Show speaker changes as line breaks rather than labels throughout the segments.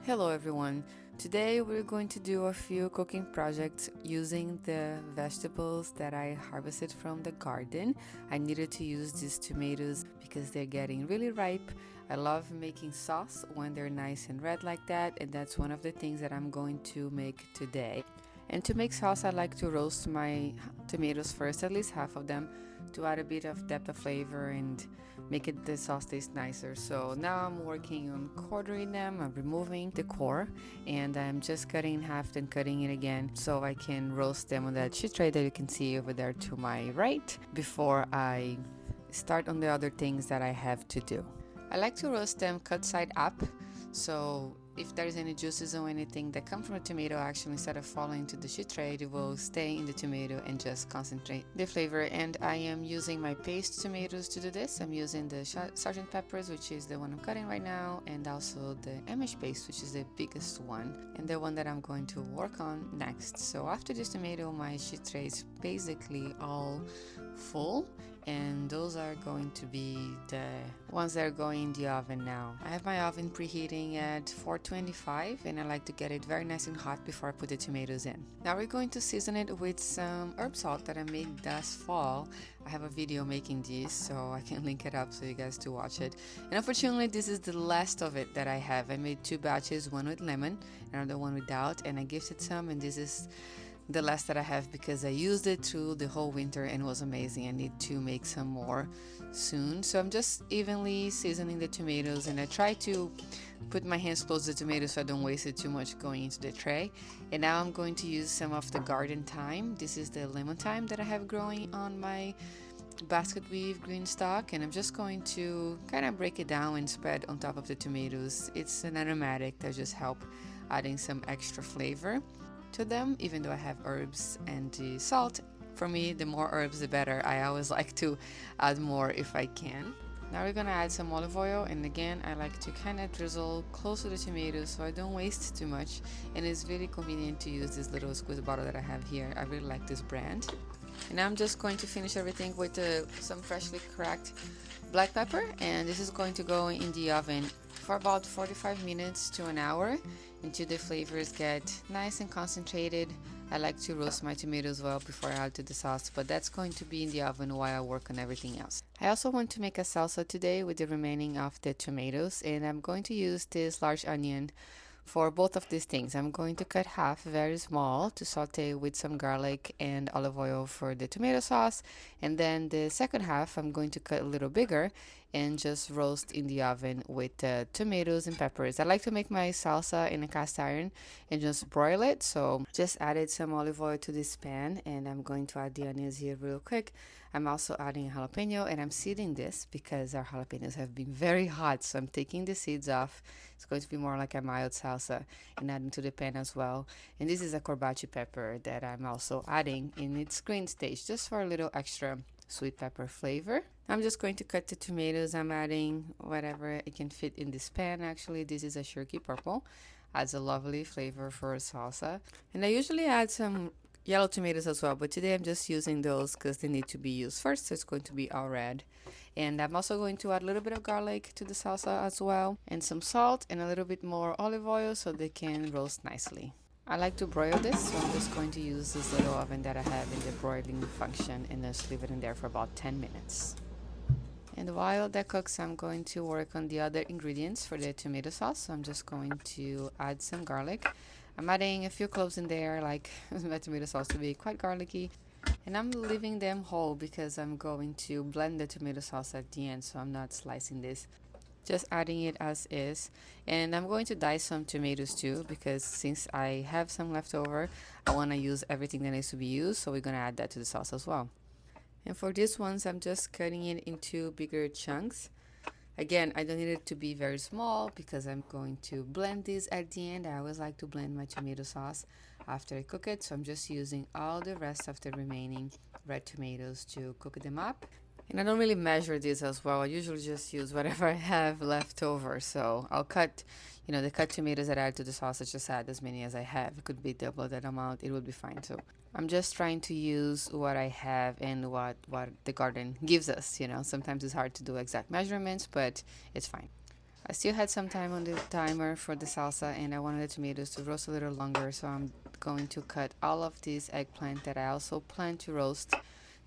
Hello everyone. Today we're going to do a few cooking projects using the vegetables that I harvested from the garden. I needed to use these tomatoes because they're getting really ripe. I love making sauce when they're nice and red like that, and that's one of the things that I'm going to make today. And to make sauce, I like to roast my tomatoes first, at least half of them, to add a bit of depth of flavor and make it the sauce taste nicer. So now I'm working on quartering them. I'm removing the core and I'm just cutting in half and cutting it again so I can roast them on that sheet tray that you can see over there to my right before I start on the other things that I have to do. I like to roast them cut side up, so if there's any juices or anything that come from a tomato, actually instead of falling into the sheet tray, it will stay in the tomato and just concentrate the flavor. And I am using my paste tomatoes to do this. I'm using the sergeant peppers, which is the one I'm cutting right now, and also the Amish paste, which is the biggest one and the one that I'm going to work on next. So after this tomato, my sheet tray is basically all full, and those are going to be the ones that are going in the oven now. I have my oven preheating at 425 and I like to get it very nice and hot before I put the tomatoes in. Now we're going to season it with some herb salt that I made last fall. I have a video making this, so I can link it up so you guys to watch it. And unfortunately this is the last of it that I have. I made two batches, one with lemon, another one without, and I gifted some, and this is the last that I have because I used it through the whole winter and it was amazing. I need to make some more soon. So I'm just evenly seasoning the tomatoes, and I try to put my hands close to the tomatoes so I don't waste it too much going into the tray. And now I'm going to use some of the garden thyme. This is the lemon thyme that I have growing on my basket weave green stock, and I'm just going to kind of break it down and spread on top of the tomatoes. It's an aromatic that just help adding some extra flavor to them, even though I have herbs and the salt. For me, the more herbs the better. I always like to add more if I can. Now we're gonna add some olive oil, and again I like to kind of drizzle close to the tomatoes so I don't waste too much, and it's really convenient to use this little squeeze bottle that I have here. I really like this brand. And I'm just going to finish everything with some freshly cracked black pepper, and this is going to go in the oven for about 45 minutes to an hour until the flavors get nice and concentrated. I like to roast my tomatoes well before I add to the sauce, but that's going to be in the oven while I work on everything else. I also want to make a salsa today with the remaining of the tomatoes, and I'm going to use this large onion for both of these things. I'm going to cut half very small to saute with some garlic and olive oil for the tomato sauce, and then the second half I'm going to cut a little bigger and just roast in the oven with tomatoes and peppers. I like to make my salsa in a cast iron and just broil it, so just added some olive oil to this pan, and I'm going to add the onions here real quick. I'm also adding a jalapeno, and I'm seeding this because our jalapenos have been very hot, so I'm taking the seeds off. It's going to be more like a mild salsa, and adding to the pan as well. And this is a corbachi pepper that I'm also adding in its green stage just for a little extra sweet pepper flavor. I'm just going to cut the tomatoes. I'm adding whatever it can fit in this pan. Actually, this is a Cherokee purple. Adds a lovely flavor for salsa. And I usually add some yellow tomatoes as well, but today I'm just using those because they need to be used first, so it's going to be all red. And I'm also going to add a little bit of garlic to the salsa as well, and some salt and a little bit more olive oil so they can roast nicely. I like to broil this, so I'm just going to use this little oven that I have in the broiling function and just leave it in there for about 10 minutes. And while that cooks, I'm going to work on the other ingredients for the tomato sauce. So I'm just going to add some garlic. I'm adding a few cloves in there, like my tomato sauce to be quite garlicky. And I'm leaving them whole because I'm going to blend the tomato sauce at the end, so I'm not slicing this. Just adding it as is. And I'm going to dice some tomatoes too, because since I have some left over, I want to use everything that needs to be used, so we're going to add that to the sauce as well. And for these ones, I'm just cutting it into bigger chunks. Again, I don't need it to be very small because I'm going to blend this at the end. I always like to blend my tomato sauce after I cook it, so I'm just using all the rest of the remaining red tomatoes to cook them up. And I don't really measure this as well. I usually just use whatever I have left over. So I'll cut, the cut tomatoes that I add to the sauce, I just add as many as I have. It could be double that amount. It would be fine. So I'm just trying to use what I have and what the garden gives us. Sometimes it's hard to do exact measurements, but it's fine. I still had some time on the timer for the salsa and I wanted the tomatoes to roast a little longer, so I'm going to cut all of this eggplant that I also plan to roast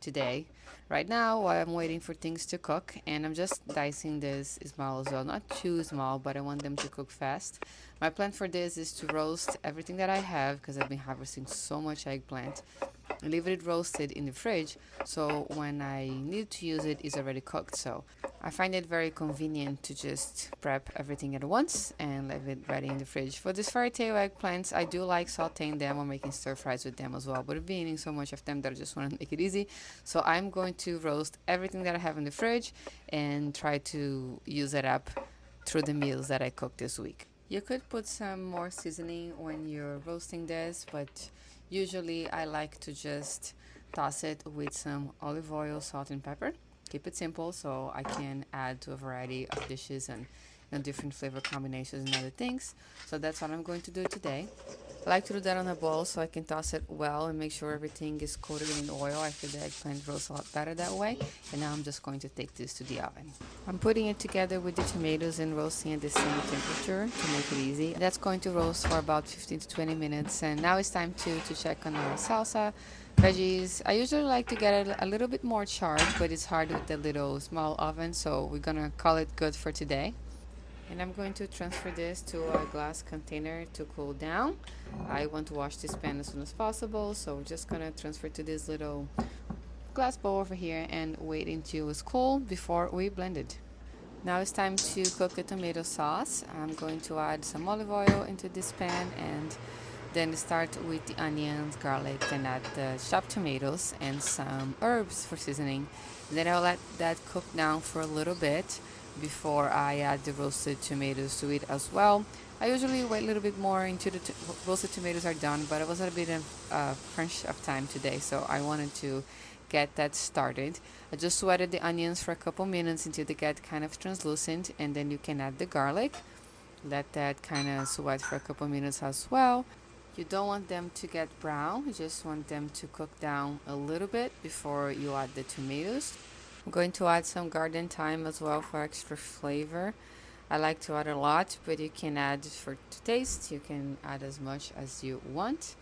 today. Right now, while I'm waiting for things to cook, and I'm just dicing this small as well, not too small, but I want them to cook fast. My plan for this is to roast everything that I have because I've been harvesting so much eggplant. Leave it roasted in the fridge so when I need to use it, it's already cooked. So I find it very convenient to just prep everything at once and leave it ready in the fridge. For these fairy tale eggplants, I do like sauteing them or making stir fries with them as well, but I've been eating so much of them that I just want to make it easy. So I'm going to roast everything that I have in the fridge and try to use it up through the meals that I cook this week. You could put some more seasoning when you're roasting this, but usually I like to just toss it with some olive oil, salt, and pepper. Keep it simple so I can add to a variety of dishes and different flavor combinations and other things. So that's what I'm going to do today. I like to do that on a bowl so I can toss it well and make sure everything is coated in oil. I feel the eggplant roasts a lot better that way. And now I'm just going to take this to the oven. I'm putting it together with the tomatoes and roasting at the same temperature to make it easy. That's going to roast for about 15 to 20 minutes. And now it's time to check on our salsa. Veggies, I usually like to get it a little bit more charred, but it's hard with the little small oven, so we're gonna call it good for today. And I'm going to transfer this to a glass container to cool down. I want to wash this pan as soon as possible, so we're just gonna transfer to this little glass bowl over here and wait until it's cool before we blend it. Now it's time to cook the tomato sauce. I'm going to add some olive oil into this pan and then start with the onions, garlic, then add the chopped tomatoes and some herbs for seasoning. Then I'll let that cook down for a little bit before I add the roasted tomatoes to it as well. I usually wait a little bit more until the roasted tomatoes are done, but it was a bit of crunch of time today, so I wanted to get that started. I just sweated the onions for a couple minutes until they get kind of translucent, and then you can add the garlic. Let that kind of sweat for a couple minutes as well. You don't want them to get brown, you just want them to cook down a little bit before you add the tomatoes. I'm going to add some garden thyme as well for extra flavor. I like to add a lot, but you can add for to taste. You can add as much as you want.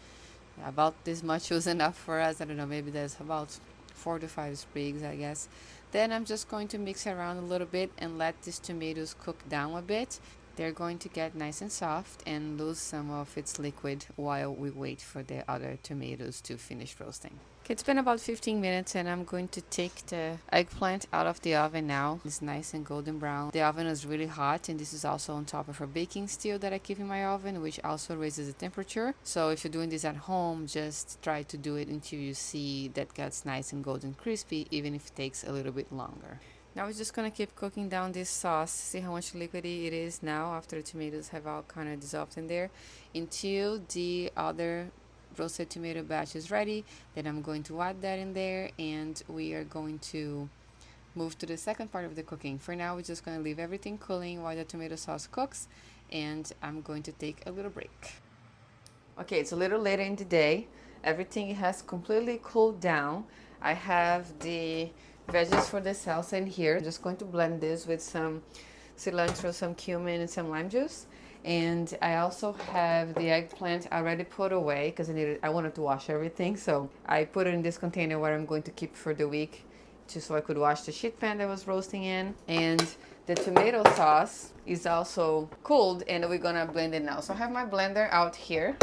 About this much was enough for us. I don't know, maybe there's about 4 to 5 sprigs, I guess. Then I'm just going to mix it around a little bit and let these tomatoes cook down a bit. They're going to get nice and soft and lose some of its liquid while we wait for the other tomatoes to finish roasting. Okay, it's been about 15 minutes and I'm going to take the eggplant out of the oven now. It's nice and golden brown. The oven is really hot and this is also on top of a baking steel that I keep in my oven, which also raises the temperature. So if you're doing this at home, just try to do it until you see that gets nice and golden crispy, even if it takes a little bit longer. Now we're just gonna keep cooking down this sauce. See how much liquidy it is now after the tomatoes have all kind of dissolved in there until the other roasted tomato batch is ready. Then I'm going to add that in there and we are going to move to the second part of the cooking. For now, we're just gonna leave everything cooling while the tomato sauce cooks and I'm going to take a little break. Okay, it's a little later in the day. Everything has completely cooled down. I have the veggies for the salsa in here. I'm just going to blend this with some cilantro, some cumin, and some lime juice. And I also have the eggplant already put away because I wanted to wash everything. So I put it in this container where I'm going to keep for the week, just so I could wash the sheet pan that was roasting in. And the tomato sauce is also cooled and we're gonna blend it now. So I have my blender out here.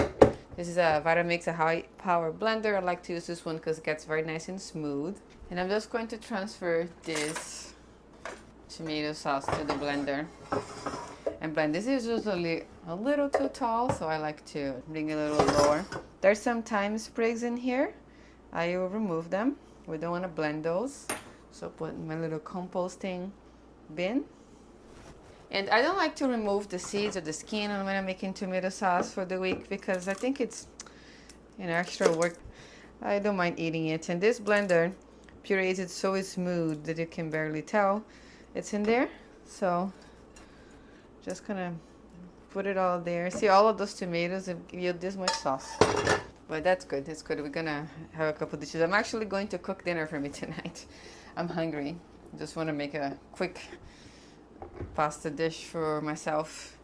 This is a Vitamix, a high power blender. I like to use this one because it gets very nice and smooth. And I'm just going to transfer this tomato sauce to the blender and blend. This is usually a little too tall, so I like to bring it a little lower. There's some thyme sprigs in here. I will remove them. We don't want to blend those. So put in my little composting bin. And I don't like to remove the seeds or the skin when I'm making tomato sauce for the week because I think it's, extra work. I don't mind eating it. And this blender purees it so smooth that you can barely tell it's in there. So just gonna put it all there. See, all of those tomatoes give you this much sauce. But that's good. That's good. We're gonna have a couple dishes. I'm actually going to cook dinner for me tonight. I'm hungry. Just want to make a quick pasta dish for myself.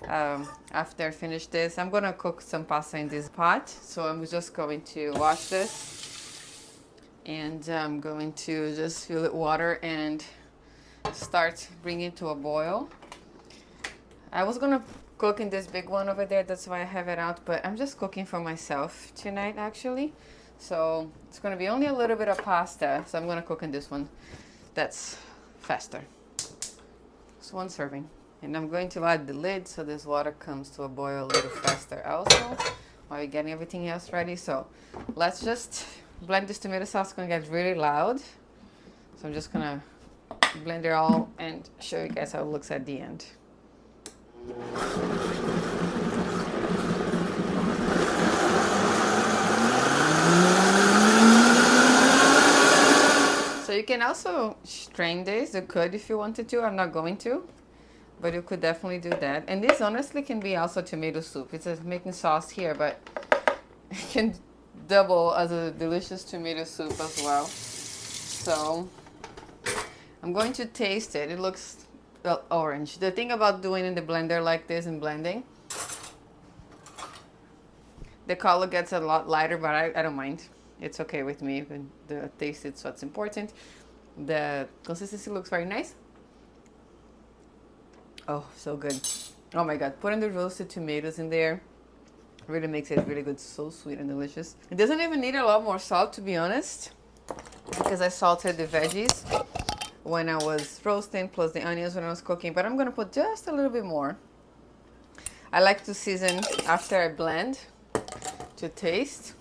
After I finish this, I'm gonna cook some pasta in this pot. So I'm just going to wash this, and I'm going to just fill it with water and start bringing it to a boil. I was gonna cook in this big one over there, that's why I have it out, but I'm just cooking for myself tonight actually. So it's gonna be only a little bit of pasta, so I'm gonna cook in this one. That's faster. It's one serving. And I'm going to add the lid so this water comes to a boil a little faster also while you're getting everything else ready. So let's just blend this tomato sauce. It's gonna get really loud. So I'm just gonna blend it all and show you guys how it looks at the end. So you can also strain this. You could if you wanted to. I'm not going to, but you could definitely do that. And this honestly can be also tomato soup. It's just making sauce here, but it can double as a delicious tomato soup as well. So I'm going to taste it. It looks orange. The thing about doing in the blender like this and blending, the color gets a lot lighter, but I don't mind. It's okay with me. Even the taste is what's important. The consistency looks very nice. Oh, so good. Oh my god, putting the roasted tomatoes in there really makes it really good. So sweet and delicious. It doesn't even need a lot more salt, to be honest, because I salted the veggies when I was roasting, plus the onions when I was cooking, but I'm gonna put just a little bit more. I like to season after I blend to taste,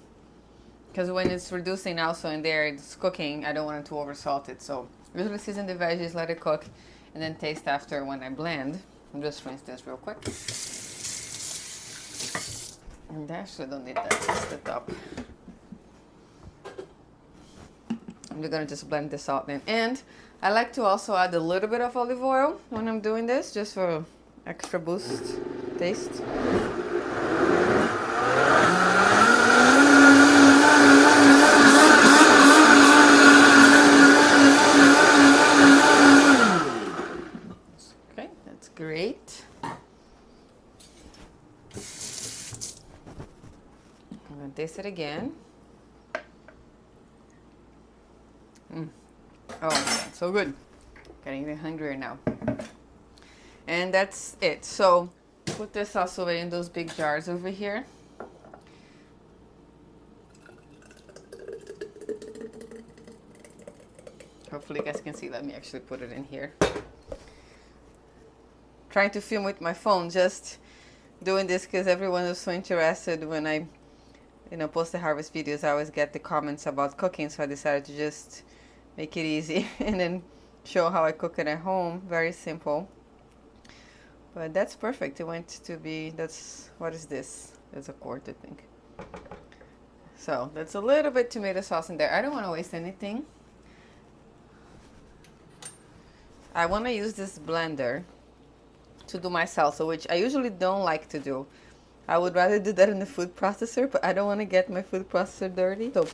because when it's reducing also in there, it's cooking, I don't want it to over salt it. So usually season the veggies, let it cook, and then taste after when I blend. I'll just rinse this real quick. And I actually don't need that, just the top. I'm gonna just blend this out then. And I like to also add a little bit of olive oil when I'm doing this, just for extra boost taste. Okay, that's great. I'm gonna taste it again. Oh, so good. Getting even hungrier now. And that's it. So put this sauce away in those big jars over here. Hopefully you guys can see. Let me actually put it in here. Trying to film with my phone, just doing this because everyone is so interested when I post the harvest videos. I always get the comments about cooking, so I decided to just make it easy and then show how I cook it at home. Very simple, but that's perfect. It went to be, that's, what is this? It's a quart, I think. So that's a little bit tomato sauce in there. I don't want to waste anything. I want to use this blender to do my salsa, which I usually don't like to do. I would rather do that in the food processor, but I don't want to get my food processor dirty. So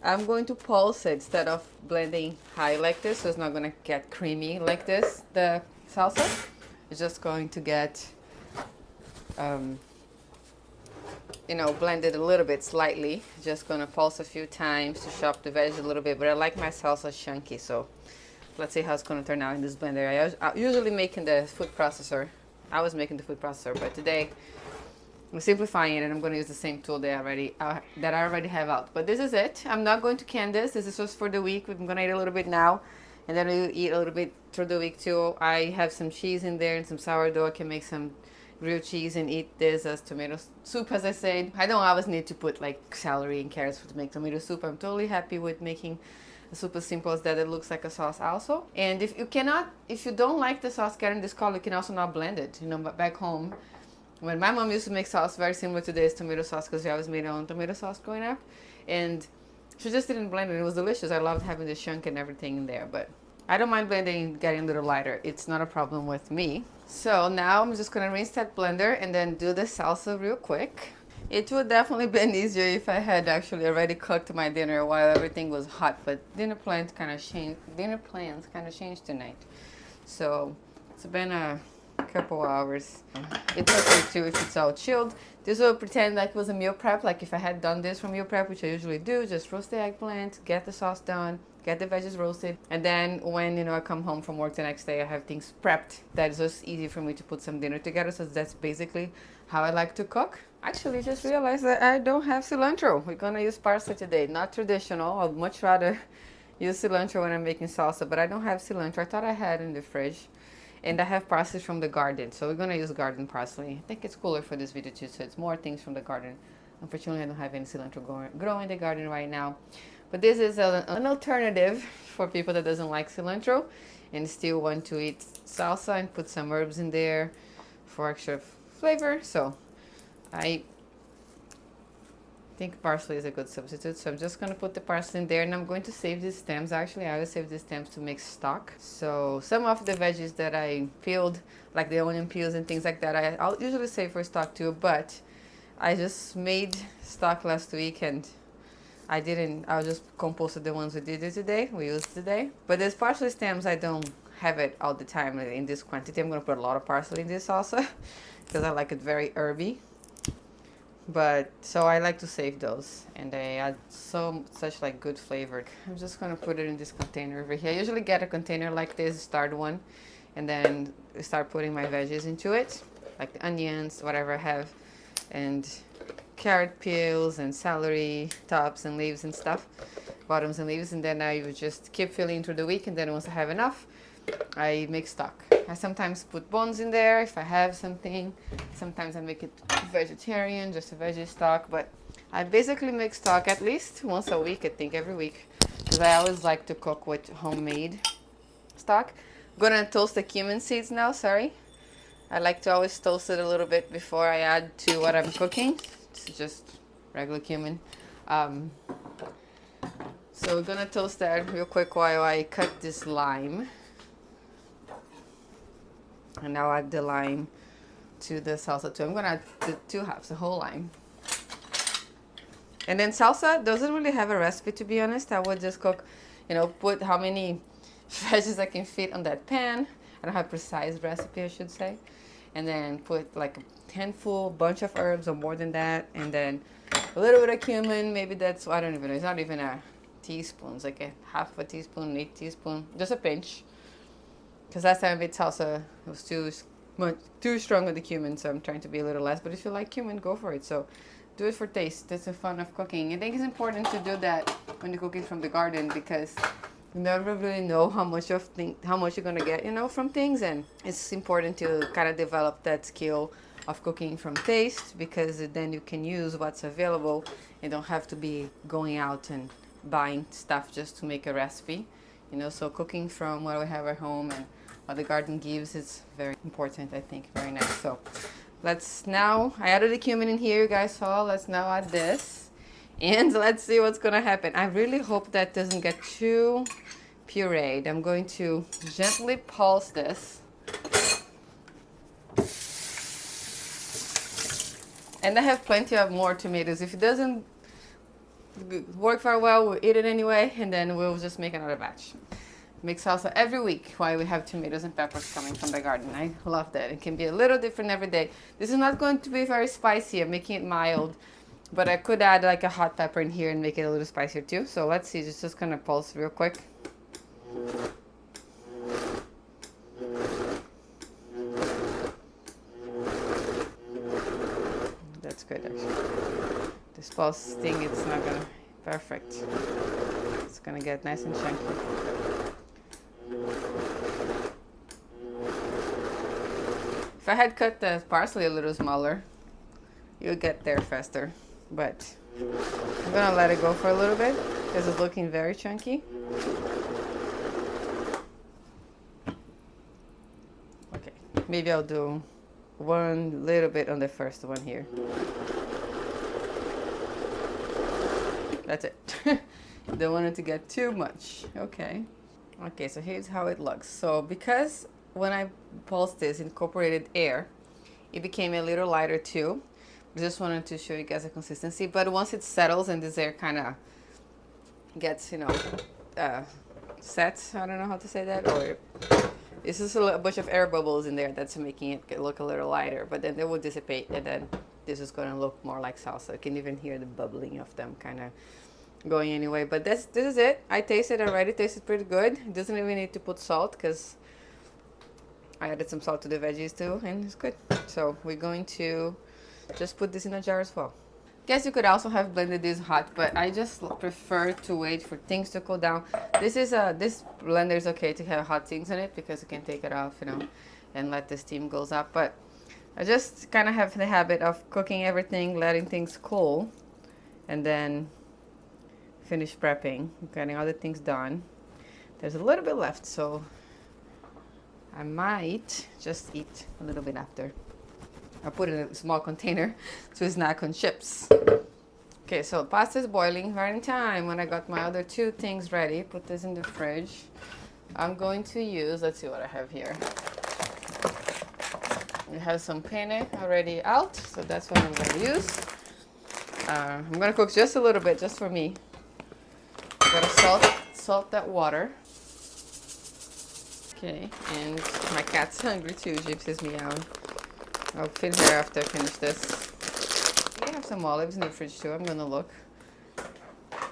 I'm going to pulse it instead of blending high like this, so it's not going to get creamy like this, the salsa. It's just going to get, blended a little bit slightly. Just going to pulse a few times to chop the veg a little bit, but I like my salsa chunky, so let's see how it's going to turn out in this blender. I usually make in the food processor. I was making the food processor, but today I'm simplifying it, and I'm going to use the same tool that I already have out. But this is it. I'm not going to can this. This is just for the week. I'm going to eat a little bit now, and then we'll eat a little bit through the week too. I have some cheese in there and some sourdough. I can make some grilled cheese and eat this as tomato soup, as I said. I don't always need to put like celery and carrots to make tomato soup. I'm totally happy with making a soup as simple as that. It looks like a sauce also. And if you don't like the sauce getting this color, you can also not blend it. Back home, when my mom used to make sauce very similar to this tomato sauce, because she always made her own tomato sauce growing up, and she just didn't blend it. It was delicious. I loved having the chunk and everything in there, but I don't mind blending, getting a little lighter. It's not a problem with me. So now I'm just gonna rinse that blender and then do the salsa real quick. It would definitely been easier if I had actually already cooked my dinner while everything was hot, but dinner plans kind of changed tonight. So It's been a couple hours. It's okay too if it's all chilled. This will pretend like it was a meal prep, like if I had done this for meal prep, which I usually do, just roast the eggplant, get the sauce done, get the veggies roasted, and then when, you know, I come home from work the next day, I have things prepped. That is just easy for me to put some dinner together. So that's basically how I like to cook. Actually, just realized that I don't have cilantro. We're gonna use parsley today. Not traditional. I'd much rather use cilantro when I'm making salsa, but I don't have cilantro. I thought I had in the fridge. And I have parsley from the garden, so we're gonna use garden parsley. I think it's cooler for this video too, so it's more things from the garden. Unfortunately, I don't have any cilantro growing in the garden right now. But this is an alternative for people that doesn't like cilantro and still want to eat salsa and put some herbs in there for extra flavor. So I think parsley is a good substitute, so I'm just going to put the parsley in there, and I'm going to save these stems. Actually, I always save these stems to make stock. So some of the veggies that I peeled, like the onion peels and things like that, I'll usually save for stock too, but I just made stock last week and I just composted the ones we did today, we used today. But these parsley stems, I don't have it all the time in this quantity. I'm going to put a lot of parsley in this salsa because I like it very herby. But so I like to save those, and they add such like good flavor. I'm just gonna put it in this container over here. I usually get a container like this, start one, and then start putting my veggies into it, like the onions, whatever I have, and carrot peels and celery tops and leaves and stuff, bottoms and leaves, and then I would just keep filling through the week, and then once I have enough, I make stock. I sometimes put bones in there if I have something. Sometimes I make it vegetarian, just a veggie stock. But I basically make stock at least once a week, I think every week. Because I always like to cook with homemade stock. I'm gonna toast the cumin seeds now, sorry. I like to always toast it a little bit before I add to what I'm cooking. It's just regular cumin. So we're gonna toast that real quick while I cut this lime. And now add the lime to the salsa too. I'm gonna add the 2 halves, the whole lime. And then salsa doesn't really have a recipe, to be honest. I would just cook, you know, put how many veggies I can fit on that pan. I don't have a precise recipe, I should say. And then put like a handful, bunch of herbs or more than that. And then a little bit of cumin, maybe that's, I don't even know. It's not even a teaspoon. It's like a half a teaspoon, 1/8 teaspoon, just a pinch. Because last time I made salsa, it was too strong with the cumin, so I'm trying to be a little less. But if you like cumin, go for it. So do it for taste. That's the fun of cooking. I think it's important to do that when you're cooking from the garden, because you never really know how much you're gonna get, you know, from things. And it's important to kind of develop that skill of cooking from taste, because then you can use what's available and don't have to be going out and buying stuff just to make a recipe. You know, so cooking from what we have at home and what the garden gives is very important, I think. Very nice. So let's now, I added the cumin in here, you guys saw. Let's now add this, and let's see what's gonna happen. I really hope that doesn't get too pureed. I'm going to gently pulse this. And I have plenty of more tomatoes. If it doesn't work very well, we'll eat it anyway, and then we'll just make another batch. Make salsa every week while we have tomatoes and peppers coming from the garden. I love that. It can be a little different every day. This is not going to be very spicy. I'm making it mild, but I could add like a hot pepper in here and make it a little spicier too. So let's see, just gonna pulse real quick. That's good actually. This pulse thing, it's not gonna, perfect. It's gonna get nice and chunky. If I had cut the parsley a little smaller, you would get there faster. But I'm gonna let it go for a little bit because it's looking very chunky. Okay, maybe I'll do one little bit on the first one here. That's it. Don't want it to get too much. Okay. Okay, so here's how it looks. So because when I pulsed this, incorporated air, it became a little lighter too. I just wanted to show you guys the consistency. But once it settles and this air kind of gets, you know, set, I don't know how to say that, or It's just a bunch of air bubbles in there that's making it look a little lighter, but then they will dissipate, and then this is going to look more like salsa. You can even hear the bubbling of them kind of going anyway. But this is it. I tasted already. It tasted pretty good. It doesn't even need to put salt because I added some salt to the veggies too, and it's good. So we're going to just put this in a jar as well. Guess you could also have blended this hot, but I just prefer to wait for things to cool down. This blender is okay to have hot things in it because you can take it off, you know, and let the steam goes up. But I just kind of have the habit of cooking everything, letting things cool, and then finish prepping, getting other things done. There's a little bit left, so I might just eat a little bit after. I put it in a small container to snack on chips. Okay, so pasta is boiling right in time when I got my other two things ready. Put this in the fridge. I'm going to use, let's see what I have here. We have some penne already out, so that's what I'm going to use. I'm going to cook just a little bit, just for me. I'm going to salt that water. Okay, and my cat's hungry too. Gypsy's meowing. I'll feed her after I finish this. I have some olives in the fridge too. I'm gonna look.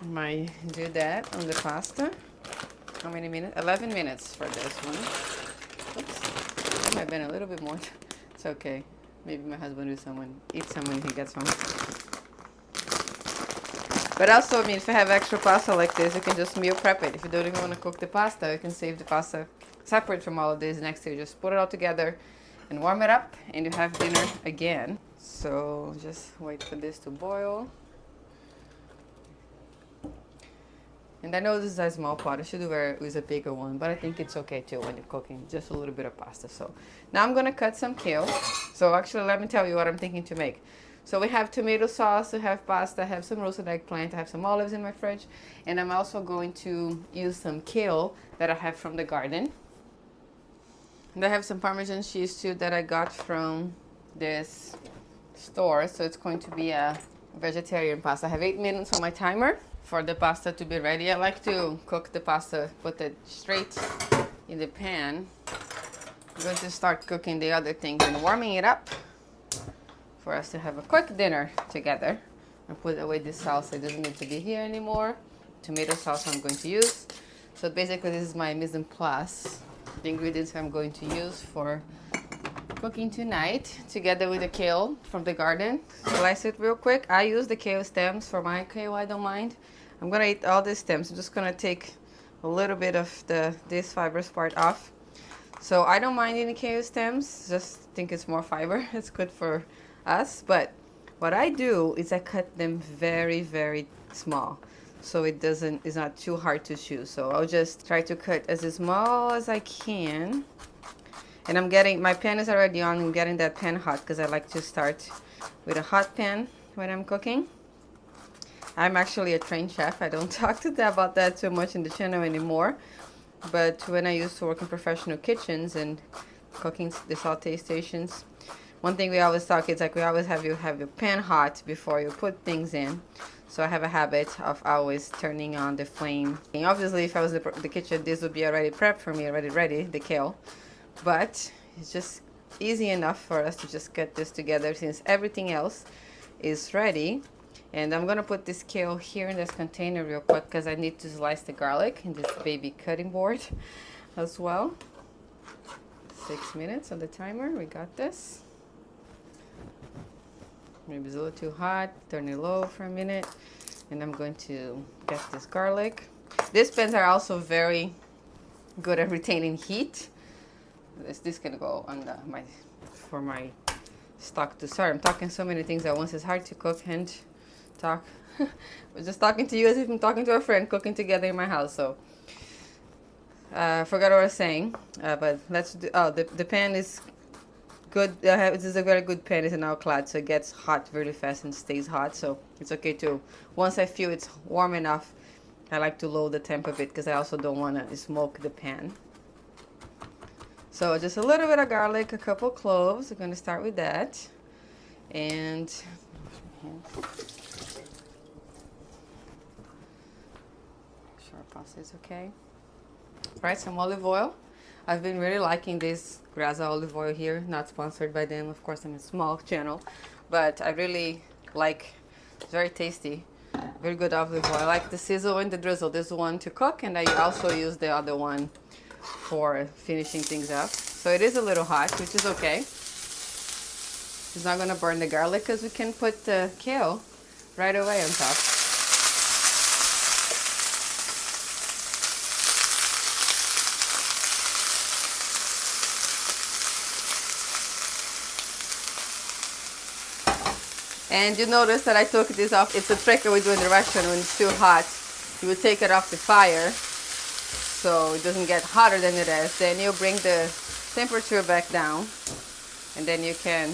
Might do that on the pasta. How many minutes? 11 minutes for this one. Oops. That might have been a little bit more. It's okay. Maybe my husband will eat some when he gets home. But also, I mean, if you have extra pasta like this, you can just meal prep it. If you don't even want to cook the pasta, you can save the pasta separate from all of this. Next day, just put it all together and warm it up, and you have dinner again. So just wait for this to boil. And I know this is a small pot. I should use a bigger one, but I think it's okay too when you're cooking just a little bit of pasta. So now I'm gonna cut some kale. So actually, let me tell you what I'm thinking to make. So we have tomato sauce, we have pasta, I have some roasted eggplant, I have some olives in my fridge, and I'm also going to use some kale that I have from the garden. And I have some Parmesan cheese too that I got from this store. So it's going to be a vegetarian pasta. I have 8 minutes on my timer for the pasta to be ready. I like to cook the pasta, put it straight in the pan. I'm going to start cooking the other things and warming it up for us to have a quick dinner together. I put away this salsa. It doesn't need to be here anymore. Tomato sauce I'm going to use. So basically this is my mise en place. The ingredients I'm going to use for cooking tonight, together with the kale from the garden. Slice it real quick. I use the kale stems for my kale, I don't mind. I'm gonna eat all the stems. I'm just gonna take a little bit of this fibrous part off. So I don't mind eating kale stems, just think it's more fiber. It's good for us. But what I do is I cut them very, very small, so it's not too hard to chew. So I'll just try to cut as small as I can. And my pan is already on. I'm getting that pan hot because I like to start with a hot pan when I'm cooking. I'm actually a trained chef. I don't talk about that too much in the channel anymore. But when I used to work in professional kitchens and cooking the saute stations, one thing we always talk is like we always have you have your pan hot before you put things in. So I have a habit of always turning on the flame. And obviously, if I was in the kitchen, this would be already prepped for me, already ready, the kale. But it's just easy enough for us to just get this together since everything else is ready. And I'm gonna put this kale here in this container real quick because I need to slice the garlic in this baby cutting board as well. 6 minutes on the timer. We got this. Maybe it's a little too hot. Turn it low for a minute. And I'm going to get this garlic. These pans are also very good at retaining heat. This can go on for my stock to start. I'm talking so many things at once. It's hard to cook and talk. I was just talking to you as if I'm talking to a friend, cooking together in my house. So I forgot what I was saying. But let's do. Oh, the pan is good. This is a very good pan. It's an alclad, so it gets hot really fast and stays hot. So it's okay too. Once I feel it's warm enough, I like to lower the temp a bit because I also don't want to smoke the pan. So just a little bit of garlic, a couple cloves. We're going to start with that. And sure pasta is okay. All right, some olive oil. I've been really liking this Graza olive oil here. Not sponsored by them, of course. I'm a small channel, but I really like. It's very tasty. Very good olive oil. I like the sizzle and the drizzle. This one to cook, and I also use the other one for finishing things up. So it is a little hot, which is okay. It's not gonna burn the garlic because we can put the kale right away on top. And you notice that I took this off. It's a trick that we do in the restaurant when it's too hot. You would take it off the fire so it doesn't get hotter than it is. Then you bring the temperature back down, and then you can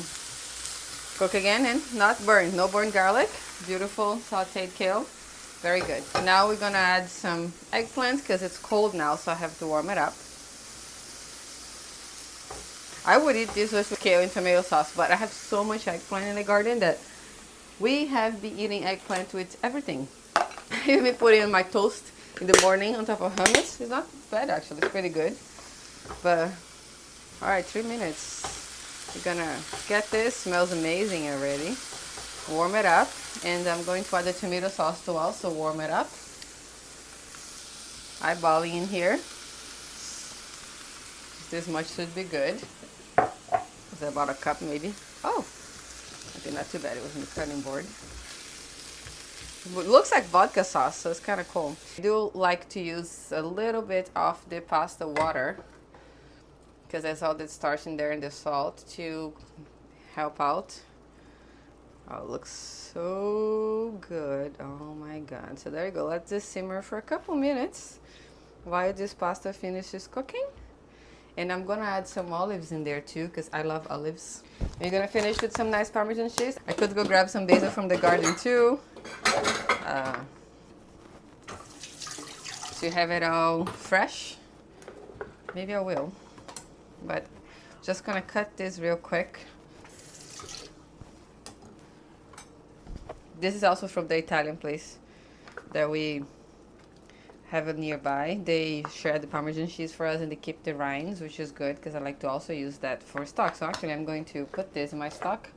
cook again and not burn. No burnt garlic. Beautiful sauteed kale. Very good. Now we're gonna add some eggplant because it's cold now, so I have to warm it up. I would eat this with kale and tomato sauce, but I have so much eggplant in the garden that we have been eating eggplant with everything. I even put it in my toast in the morning on top of hummus. It's not bad actually, it's pretty good. But, alright, 3 minutes. We're gonna get this, smells amazing already. Warm it up, and I'm going to add the tomato sauce to also warm it up. Eyeballing in here. This much should be good. It's about a cup maybe. Oh! Okay, not too bad. It was in the cutting board. It looks like vodka sauce, so it's kind of cool. I do like to use a little bit of the pasta water because there's all the starch in there and the salt to help out. Oh, it looks so good. Oh my god. So there you go. Let this simmer for a couple minutes while this pasta finishes cooking. And I'm gonna add some olives in there too because I love olives. We're gonna finish with some nice Parmesan cheese. I could go grab some basil from the garden too. To have it all fresh. Maybe I will. But just gonna cut this real quick. This is also from the Italian place that we have it nearby. They share the Parmesan cheese for us and they keep the rinds, which is good because I like to also use that for stock. So actually I'm going to put this in my stock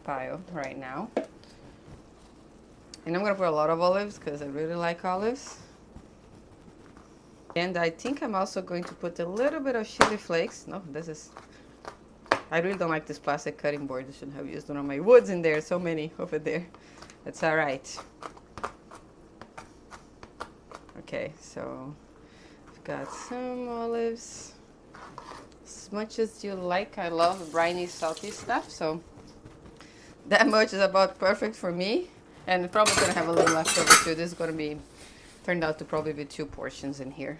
pile right now. And I'm gonna put a lot of olives because I really like olives. And I think I'm also going to put a little bit of chili flakes. No, this is... I really don't like this plastic cutting board. I should have used one of my woods in there. So many over there. That's alright. Okay, so I've got some olives. As much as you like, I love briny, salty stuff. So that much is about perfect for me. And probably gonna have a little left over too. This is gonna be turned out to probably be 2 portions in here.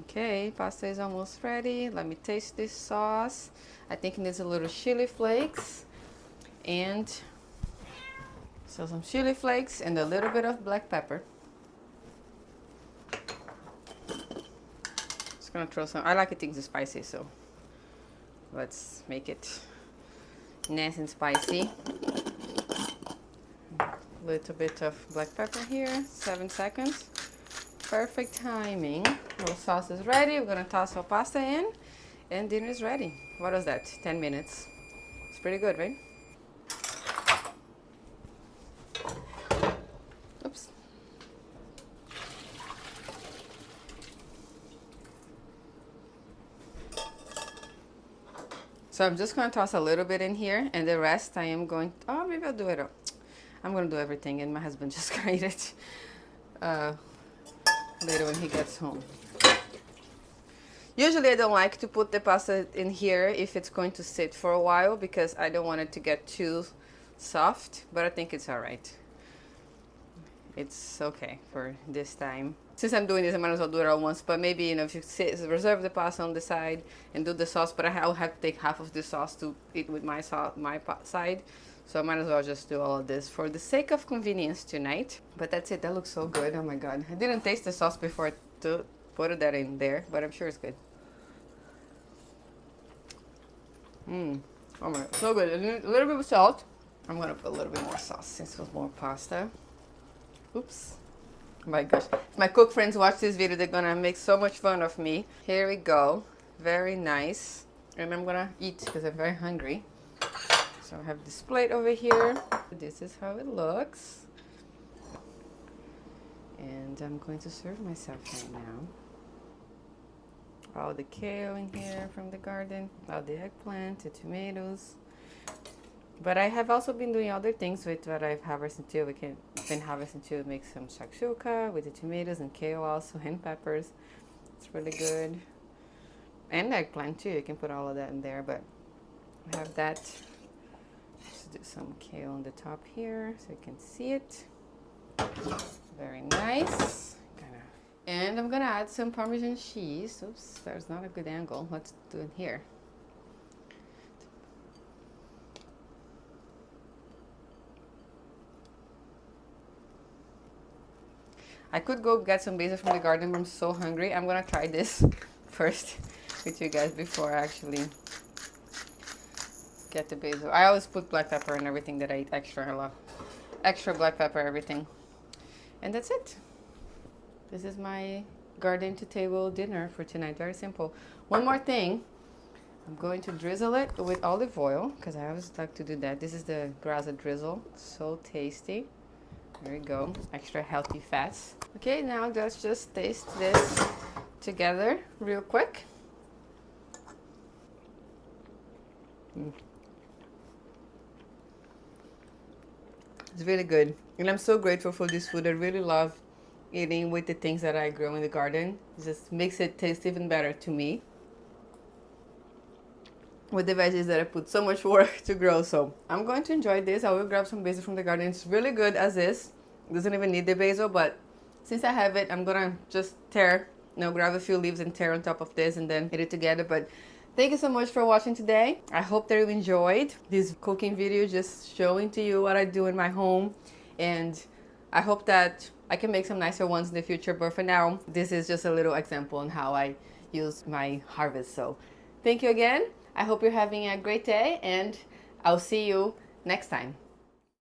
Okay, pasta is almost ready. Let me taste this sauce. I think it needs a little chili flakes. And so some chili flakes and a little bit of black pepper. Just gonna throw some. I like things spicy, so let's make it nice and spicy. Little bit of black pepper here, 7 seconds. Perfect timing. Our sauce is ready. We're gonna toss our pasta in, and dinner is ready. What was that? 10 minutes. It's pretty good, right? Oops. So I'm just gonna toss a little bit in here, and the rest I am going. Oh, maybe I'll do it. I'm gonna do everything, and my husband just gonna eat it later when he gets home. Usually I don't like to put the pasta in here if it's going to sit for a while because I don't want it to get too soft, but I think it's alright. It's okay for this time. Since I'm doing this, I might as well do it all once, but maybe, you know, if you reserve the pasta on the side and do the sauce, but I'll have to take half of the sauce to eat with my side. So I might as well just do all of this for the sake of convenience tonight. But that's it. That looks so good. Oh my god. I didn't taste the sauce before I put that in there, but I'm sure it's good. Oh my god. So good. A little bit of salt. I'm going to put a little bit more sauce since it was more pasta. Oops. My gosh, if my cook friends watch this video, they're gonna make so much fun of me. Here we go. Very nice. And I'm gonna eat because I'm very hungry. So I have this plate over here. This is how it looks. And I'm going to serve myself right now. All the kale in here from the garden, all the eggplant, the tomatoes. But I have also been doing other things with what I've harvested too. We can been harvesting to make some shakshuka with the tomatoes and kale also, and peppers. It's really good. And eggplant too. You can put all of that in there, but I have that. Let's do some kale on the top here so you can see it. Very nice. And I'm gonna add some Parmesan cheese. Oops, there's not a good angle. Let's do it here. I could go get some basil from the garden, but I'm so hungry. I'm gonna try this first with you guys before I actually get the basil. I always put black pepper in everything that I eat extra. I love extra black pepper, everything. And that's it. This is my garden to table dinner for tonight. Very simple. One more thing. I'm going to drizzle it with olive oil because I always like to do that. This is the Graza drizzle. So tasty. There we go. Extra healthy fats. Okay, now let's just taste this together real quick. It's really good. And I'm so grateful for this food. I really love eating with the things that I grow in the garden. It just makes it taste even better to me. With the veggies that I put so much work to grow. So I'm going to enjoy this. I will grab some basil from the garden. It's really good as is. It doesn't even need the basil, but since I have it, I'm gonna just grab a few leaves and tear on top of this and then eat it together. But thank you so much for watching today. I hope that you enjoyed this cooking video, just showing to you what I do in my home. And I hope that I can make some nicer ones in the future. But for now, this is just a little example on how I use my harvest. So thank you again. I hope you're having a great day and I'll see you next time.